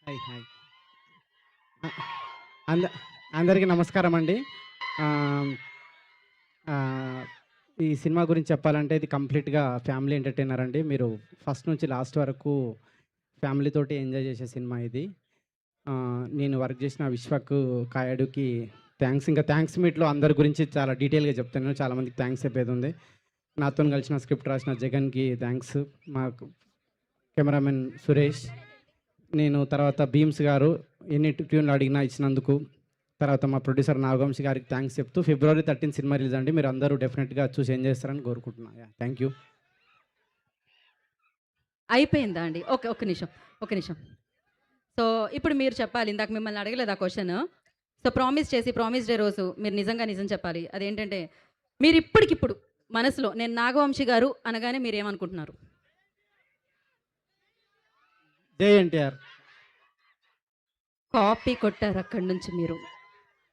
Hi. Hi. అ అంద అందరికీ నమస్కారం అండి. ఆహ్, ఆహ్, ఈ సినిమా గురించి చెప్పాలంటే ఇది కంప్లీట్‌గా ఫ్యామిలీ ఎంటర్‌టైనర్ అండి. మీరు ఫస్ట్ నుంచి లాస్ట్ వరకు ఫ్యామిలీతోటి ఎంజాయ్ చేసే సినిమా ఇది. నేను వర్క్ చేసిన విశ్వక్, కాయడుకి థాంక్స్. ఇంకా థాంక్స్ మీట్‌లో అందరి గురించి చాలా డీటెయిల్‌గా చెప్తాను. చాలా మందికి థాంక్స్ చెప్పేదుంది. నాతోని కలిసిన స్క్రిప్ట్ రాసిన జగన్‌కి థాంక్స్. మాకు కెమెరామెన్ సురేష్. నేను తర్వాత భీమ్స్ గారు ఎన్ని ట్యూన్‌లు అడిగినా ఇచ్చినందుకు. తర్వాత మా ప్రొడ్యూసర్ నాగవంశి గారికి థాంక్స్ చెప్తూ ఫిబ్రవరి 13 సినిమా రిలీజ్ అండి. మీరందరూ డెఫినెట్‌గా చూసి ఎంజాయ్ చేస్తారని కోరుకుంటున్నా. యాహ్! Thank you. అయిపోయిందా అండి? ఓకే. ఒక్క నిమిషం. ఒక్క నిమిషం. సో, ఇప్పుడు మీరు చెప్పాలి. ఇందాక మిమ్మల్ని అడగలేదు ఆ క్వెషను. సో, ప్రామిస్ డే రోజు మీరు నిజంగా నిజం చెప్పాలి. అదేంటంటే, మీరిప్పటికిప్పుడు మనసులో నేను నాగవంశి గారు అనగానే మీరేమనుకుంటున్నారు? జై ఎన్టీఆర్. కాపీ కొట్టారు అక్కడి నుంచి మీరు.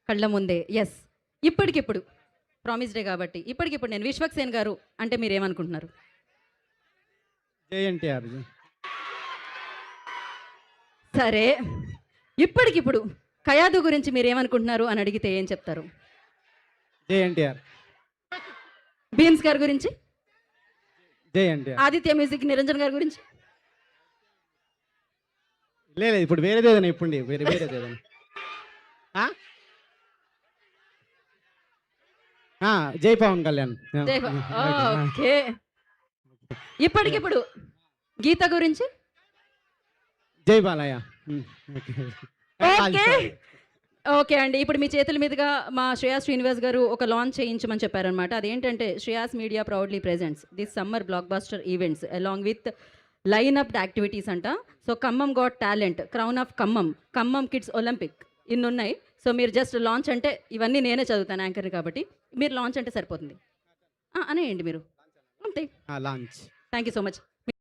కళ్ళ ముందే. యెస్. ఇప్పటికిప్పుడు ప్రామిస్ డే కాబట్టి, ఇప్పటికిప్పుడు నేను విశ్వక్సేన్ గారు అంటే మీరేమనుకుంటున్నారు? జై ఎన్టీఆర్. సరే. ఇప్పటికిప్పుడు కయాదు గురించి మీరేమనుకుంటున్నారు అని అడిగితే ఏం చెప్తారు? జై ఎన్టీఆర్. భీమ్స్ గారి గురించి? జై ఎన్టీఆర్. ఆదిత్య మ్యూజిక్ నిరంజన్ గారి గురించి? లేదు ఇప్పుడు వేరేదేదైనా ఇప్పుండి. వేరేదేదైనా. ఆ! ఆ! జై పవన్ కళ్యాణ్. దేవ ఓకే. ఓకే. ఇప్పటికిప్పుడు గీత గురించి? జై బాలయ్య. హ్మ్. ఓకే. ఓకే. ఓకే అండి. ఇప్పుడు మీ చేతుల మీదుగా మా శ్రేయాస్ శ్రీనివాస్ గారు ఒక లాంచ్ చేయించమని చెప్పారనమాట. అదేంటంటే Shreyas media proudly presents this summer blockbuster events along with line up activities అంట. So Khammam got talent, crown of Khammam, Khammam kids Olympic ఇన్నున్నాయి. సో మీరు జస్ట్ లాంచ్ అంటే ఇవన్నీ నేనే చదువుతాను యాంకర్ కాబట్టి. మీరు లాంచ్ అంటే సరిపోతుంది. అనేయండి మీరు. అంతే. Launch. Thank you so much.